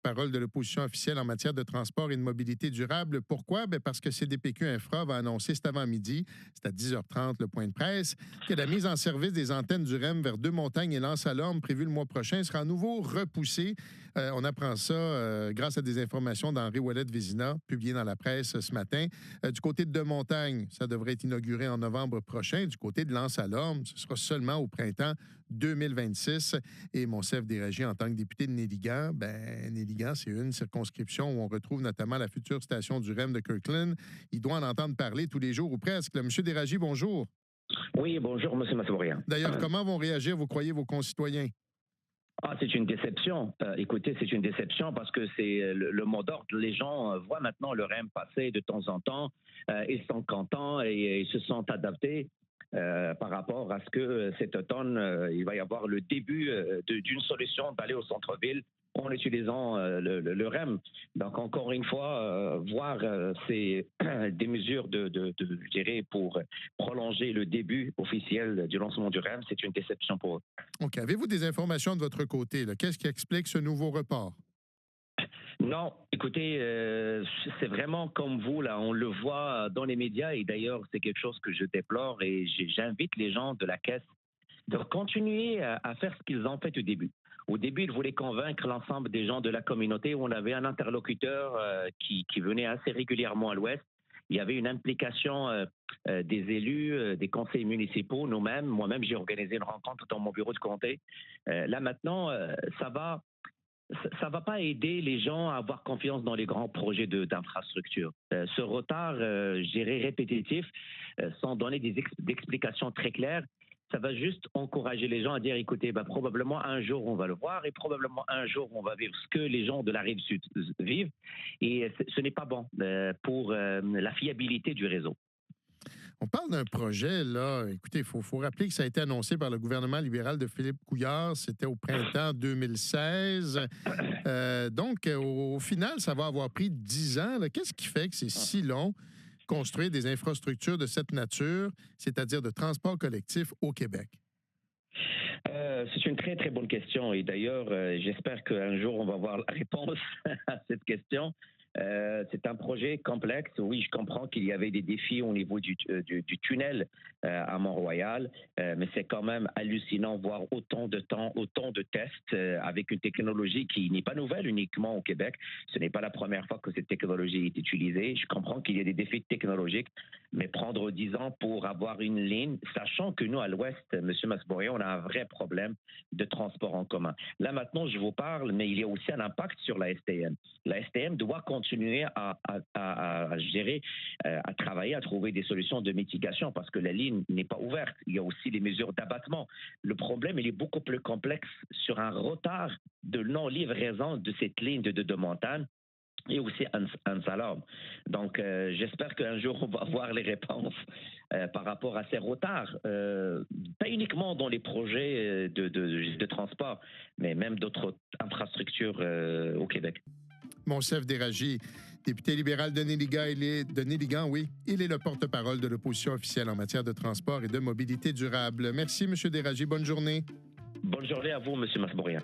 porte-parole de l'opposition officielle en matière de transport et de mobilité durable. Pourquoi? Bien parce que CDPQ Infra va annoncer cet avant-midi, c'est à 10h30 le point de presse, que la mise en service des antennes du REM vers Deux-Montagnes et L'Anse-à-Lorme, prévue le mois prochain, sera à nouveau repoussée. On apprend ça grâce à des informations d'Henri Ouellet-Vézina, publiées dans la presse ce matin. Du côté de Deux-Montagnes, ça devrait être inauguré en novembre prochain. Du côté de L'Anse-à-Lorme, ce sera seulement au printemps 2026. Et Monsef Déragi, en tant que député de Néligan, Néligan, c'est une circonscription où on retrouve notamment la future station du REM de Kirkland. Il doit en entendre parler tous les jours ou presque. Monsieur Déragi, bonjour. Oui, bonjour, M. Massourian. D'ailleurs, comment vont réagir, vous croyez, vos concitoyens? C'est une déception. Écoutez, c'est une déception parce que c'est le mot d'ordre. Les gens voient maintenant le REM passer de temps en temps. Ils sont contents et ils se sont adaptés par rapport à ce que cet automne, il va y avoir le début d'une solution d'aller au centre-ville en utilisant le REM. Donc, encore une fois, voir des mesures je dirais, pour prolonger le début officiel du lancement du REM, c'est une déception pour eux. OK. Avez-vous des informations de votre côté? Qu'est-ce qui explique ce nouveau report? Non, écoutez, c'est vraiment comme vous, là, on le voit dans les médias et d'ailleurs, c'est quelque chose que je déplore et j'invite les gens de la Caisse de continuer à faire ce qu'ils ont fait au début. Au début, ils voulaient convaincre l'ensemble des gens de la communauté où on avait un interlocuteur qui venait assez régulièrement à l'Ouest. Il y avait une implication des élus, des conseils municipaux, nous-mêmes. Moi-même, j'ai organisé une rencontre dans mon bureau de comté. Là, maintenant, ça va pas aider les gens à avoir confiance dans les grands projets d'infrastructure. Ce retard, je dirais répétitif, sans donner des explications très claires, ça va juste encourager les gens à dire, écoutez, probablement un jour on va le voir et probablement un jour on va vivre ce que les gens de la rive sud vivent. Et ce n'est pas bon pour la fiabilité du réseau. On parle d'un projet, là. Écoutez, il faut rappeler que ça a été annoncé par le gouvernement libéral de Philippe Couillard. C'était au printemps 2016. Donc, au final, ça va avoir pris 10 ans. Qu'est-ce qui fait que c'est si long construire des infrastructures de cette nature, c'est-à-dire de transport collectif au Québec? C'est une très, très bonne question. Et d'ailleurs, j'espère qu'un jour, on va avoir la réponse à cette question. C'est un projet complexe. Oui, je comprends qu'il y avait des défis au niveau du tunnel à Mont-Royal, mais c'est quand même hallucinant voir autant de temps, autant de tests avec une technologie qui n'est pas nouvelle uniquement au Québec. Ce n'est pas la première fois que cette technologie est utilisée. Je comprends qu'il y a des défis technologiques, mais prendre 10 ans pour avoir une ligne, sachant que nous, à l'Ouest, M. Masbourian, on a un vrai problème de transport en commun. Là, maintenant, je vous parle, mais il y a aussi un impact sur la STM. La STM doit continuer à gérer, à travailler, à trouver des solutions de mitigation parce que la ligne n'est pas ouverte. Il y a aussi les mesures d'abattement. Le problème, il est beaucoup plus complexe sur un retard de non-livraison de cette ligne de Deux-Montagnes et aussi Anse-à-Lorme. Donc, j'espère qu'un jour, on va avoir les réponses par rapport à ces retards. Pas uniquement dans les projets de transport, mais même d'autres infrastructures au Québec. Monsef Déragi, député libéral de Néligan, oui. Il est le porte-parole de l'opposition officielle en matière de transport et de mobilité durable. Merci, M. Déragi. Bonne journée. Bonne journée à vous, M. Masbourian.